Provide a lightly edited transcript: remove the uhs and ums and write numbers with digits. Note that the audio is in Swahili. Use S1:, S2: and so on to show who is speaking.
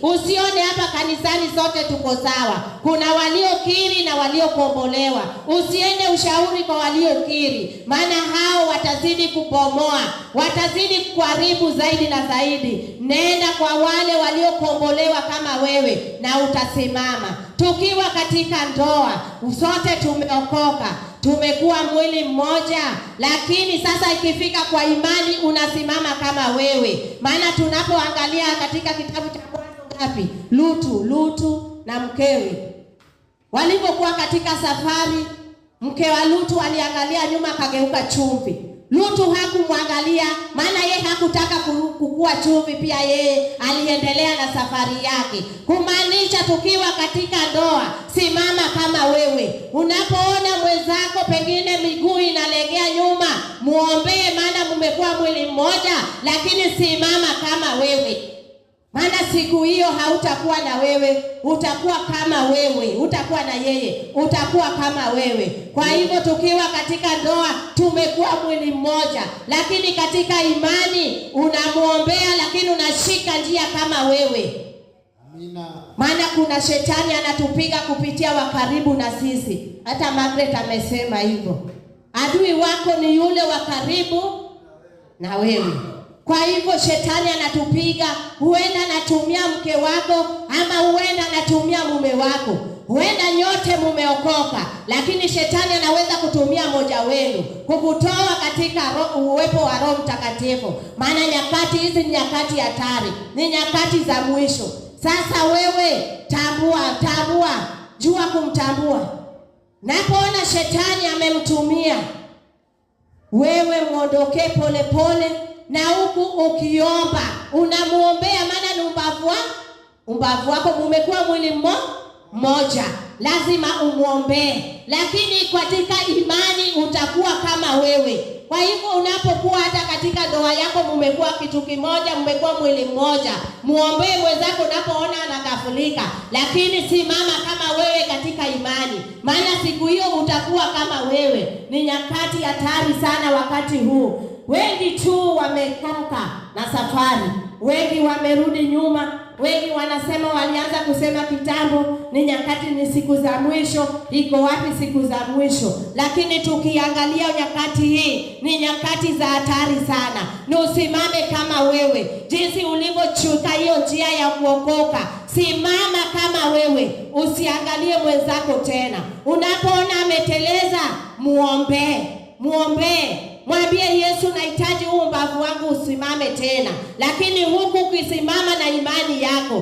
S1: Usione hapa kanisani sote tuko sawa. Kuna waliokiri na waliokombolewa. Usiende ushauri kwa waliokiri, maana hao watazidi kubomoa, watazidi kuharibu zaidi na zaidi. Nenda kwa wale waliokombolewa kama wewe na utasimama. Tukiwa katika ndoa, sote tumeokoka, tumekuwa mwili mmoja, lakini sasa ikifika kwa imani unasimama kama wewe. Maana tunapoangalia katika kitabu cha ngapi? Lutu na mkewe walipokuwa katika safari, mke wa Lutu aliangalia nyuma akageuka chumvi. Lutu hakumwangalia, maana yeye hakutaka kukua chumvi, pia yeye aliendelea na safari yake. Kumaanisha tukiwa katika ndoa, simama kama wewe. Unapoona mwenzako pengine miguu inalegea nyuma, muombee, maana mmekuwa mwili mmoja, lakini simama kama wewe. Maana siku hiyo hautakuwa na wewe, utakuwa kama wewe, utakuwa na yeye, utakuwa kama wewe. Kwa hivyo tukiwa katika ndoa tumekuwa mwili mmoja, lakini katika imani unamuombea, lakini unashika njia kama wewe. Amina. Maana kuna shetani anatupiga kupitia wa karibu na sisi. Hata Margaret amesema hivyo. Adui wako ni yule wa karibu na wewe. Kwa hivyo shetani anatupiga, huenda anatumia mke wako, ama huenda anatumia mume wako. Huenda nyote mumeokoka, lakini shetani anaweza kutumia moja wenu kukutoa katika uwepo wa Roho Mtakatifu. Maana nyakati hizi ni nyakati hatari, ni nyakati za mwisho. Sasa wewe tambua, jua kumtambua. Napoona shetani amemtumia wewe, muondokee pole pole, na huku ukiomba unamuombea, maana ni umbavu wako umekuwa mwili mmoja, lazima umuombee, lakini katika imani utakuwa kama wewe. Kwa hivyo unapokuwa hata katika ndoa yako mmekuwa kitu kimoja, mmekuwa mwili mmoja, muombee mwenzako unapoona anagafulika, lakini simama kama wewe katika imani, maana siku hiyo utakuwa kama wewe. Ni nyakati hatari sana wakati huu. Wengi tu wamekamka na safari, wengi wamerudi nyuma, wengi wanasema walianza kusema kitambo, ni nyakati, ni siku za mwisho. Iko wapi siku za mwisho? Lakini tukiangalia nyakati hii ni nyakati za hatari sana. Ni usimame kama wewe, jinsi ulivyochuka hiyo njia ya kuokoka. Simama kama wewe, usiangalie mwenzako tena. Unapoona ameteleza, muombee. Mwambie Yesu, nahitaji huu mbavu wangu usimame tena. Lakini huku ukisimama na imani yako,